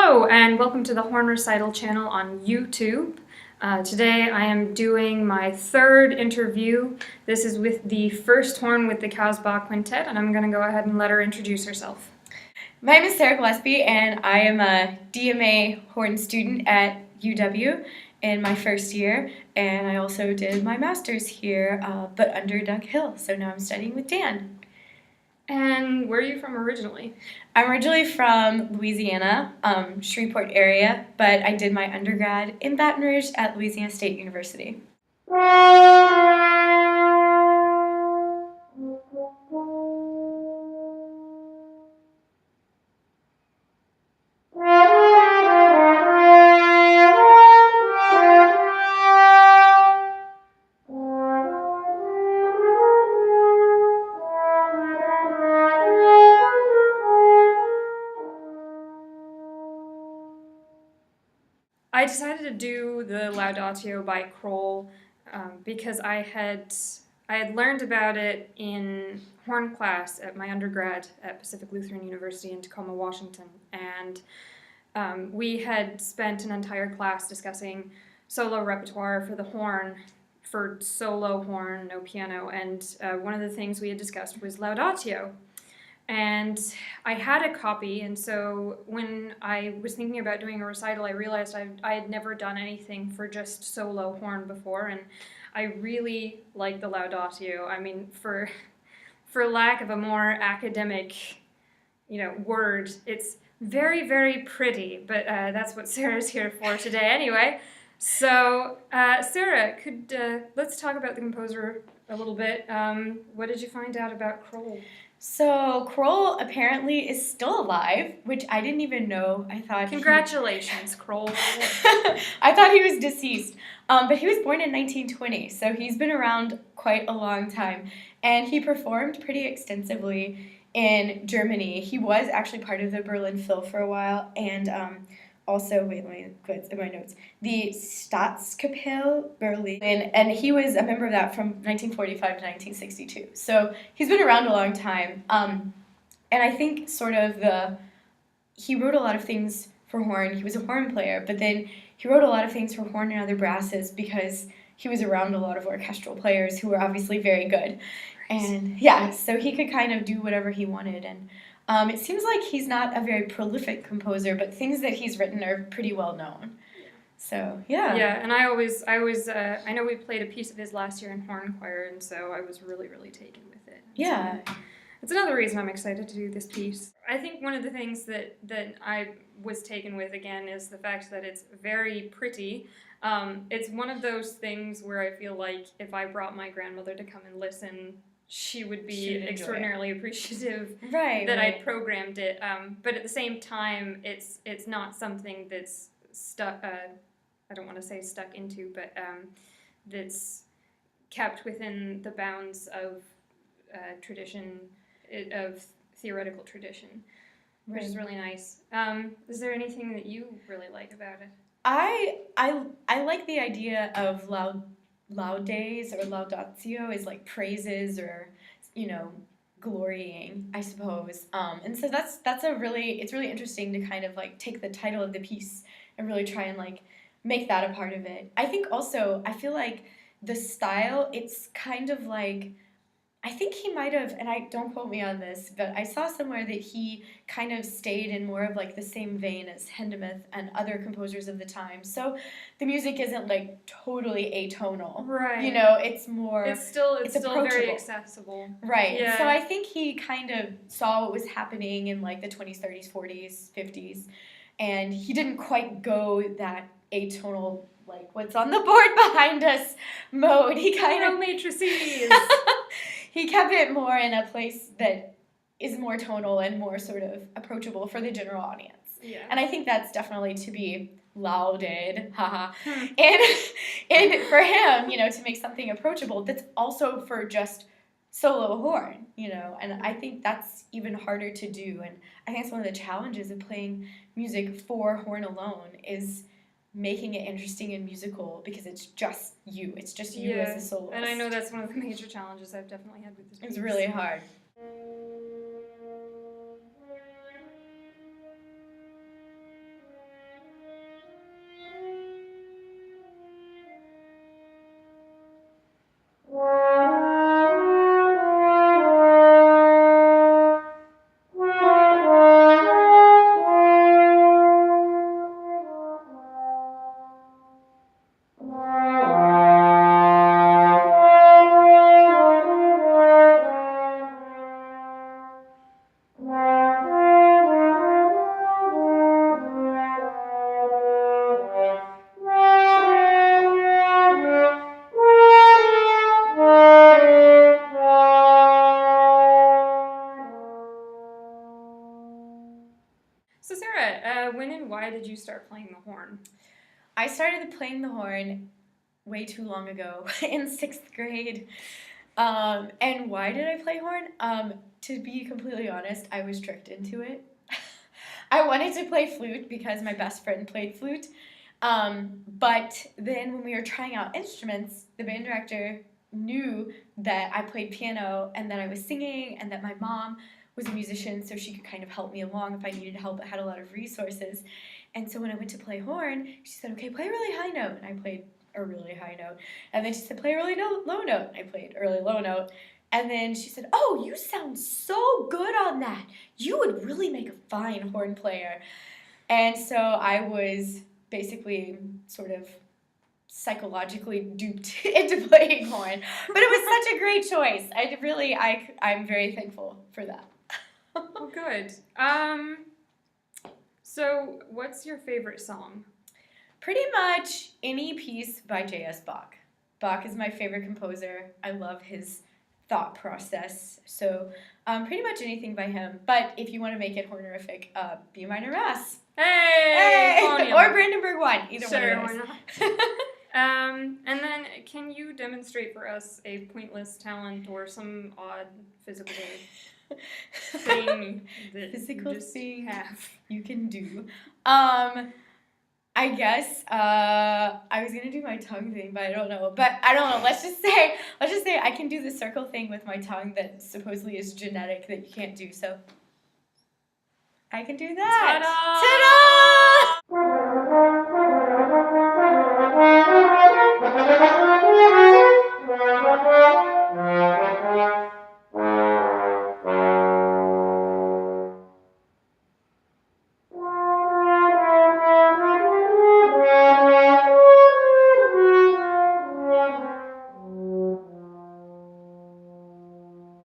Hello and welcome to the Horn Recital channel on YouTube. Today I am doing my third interview. This is with the first horn with the Kausbach Quintet, and I'm going to go ahead and let her introduce herself. My name is Sarah Gillespie, and I am a DMA horn student at UW in my first year, and I also did my master's here, but under Doug Hill, so now I'm studying with Dan. And where are you from originally? I'm originally from Louisiana, Shreveport area, but I did my undergrad in Baton Rouge at Louisiana State University. I decided to do the Laudatio by Kroll because I had learned about it in horn class at my undergrad at Pacific Lutheran University in Tacoma, Washington, and we had spent an entire class discussing solo repertoire for the horn, for solo horn, no piano, and one of the things we had discussed was Laudatio. And I had a copy, and so when I was thinking about doing a recital, I realized I had never done anything for just solo horn before, and I really like the Laudatio. I mean, for lack of a more academic, word, it's very, very pretty, but that's what Sarah's here for today anyway. So, Sarah, let's talk about the composer a little bit. What did you find out about Kroll? So Kroll apparently is still alive, which I didn't even know. I thought Congratulations, Kroll. I thought he was deceased. But he was born in 1920, so he's been around quite a long time. And he performed pretty extensively in Germany. He was actually part of the Berlin Phil for a while, and also, wait, let me put in my notes, the Staatskapelle Berlin, and he was a member of that from 1945 to 1962. So he's been around a long time, and I think he wrote a lot of things for horn. He was a horn player, but then he wrote a lot of things for horn and other brasses because he was around a lot of orchestral players who were obviously very good. And yeah, so he could kind of do whatever he wanted, and it seems like he's not a very prolific composer, but things that he's written are pretty well known. So, yeah. Yeah, and I know we played a piece of his last year in horn choir, and so I was really, really taken with it. Yeah. So it's another reason I'm excited to do this piece. I think one of the things that I was taken with, again, is the fact that it's very pretty. It's one of those things where I feel like if I brought my grandmother to come and listen, she would be extraordinarily appreciative that I'd programmed it. But at the same time, it's not something that's stuck. I don't want to say stuck into, but that's kept within the bounds of tradition, of theoretical tradition, which is really nice. Is there anything that you really like about it? I like the idea of laudes or laudatio is like praises or, glorying, I suppose. And so it's really interesting to kind of like take the title of the piece and really try and like make that a part of it. I think also, I feel like the style, it's kind of like, I think he might have, and I don't quote me on this, but I saw somewhere that he kind of stayed in more of like the same vein as Hindemith and other composers of the time. So the music isn't like totally atonal. Right. It's more. It's still very accessible. Right. Yeah. So I think he kind of saw what was happening in like the 20s, 30s, 40s, 50s, and he didn't quite go that atonal, like what's on the board behind us mode. He kind of matrices. He kept it more in a place that is more tonal and more sort of approachable for the general audience. Yeah. And I think that's definitely to be lauded, haha. And for him, to make something approachable that's also for just solo horn, and I think that's even harder to do. And I think it's one of the challenges of playing music for horn alone is making it interesting and musical because it's just you. It's just you as a soloist. And I know that's one of the major challenges I've definitely had with this piece. It's really hard. So Sarah, when and why did you start playing the horn? I started playing the horn way too long ago in 6th grade. And why did I play horn? To be completely honest, I was tricked into it. I wanted to play flute because my best friend played flute. But then when we were trying out instruments, the band director knew that I played piano and that I was singing and that my mom was a musician, so she could kind of help me along if I needed help, but had a lot of resources. And so when I went to play horn, she said, okay, play a really high note. And I played a really high note. And then she said, play a really low note. And I played a really low note. And then she said, oh, you sound so good on that. You would really make a fine horn player. And so I was basically sort of psychologically duped into playing horn. But it was such a great choice. I'm very thankful for that. Well, good. So what's your favorite song? Pretty much any piece by J.S. Bach. Bach is my favorite composer. I love his thought process. So pretty much anything by him. But if you want to make it hornerific, B minor Mass. Hey! Or Brandenburg 1. Either sure, one of why those. not? And then can you demonstrate for us a pointless talent or some odd physical thing that Physical you just thing have? you can do? I guess I was gonna do my tongue thing, but I don't know. Let's just say I can do the circle thing with my tongue that supposedly is genetic that you can't do. So I can do that. Ta-da!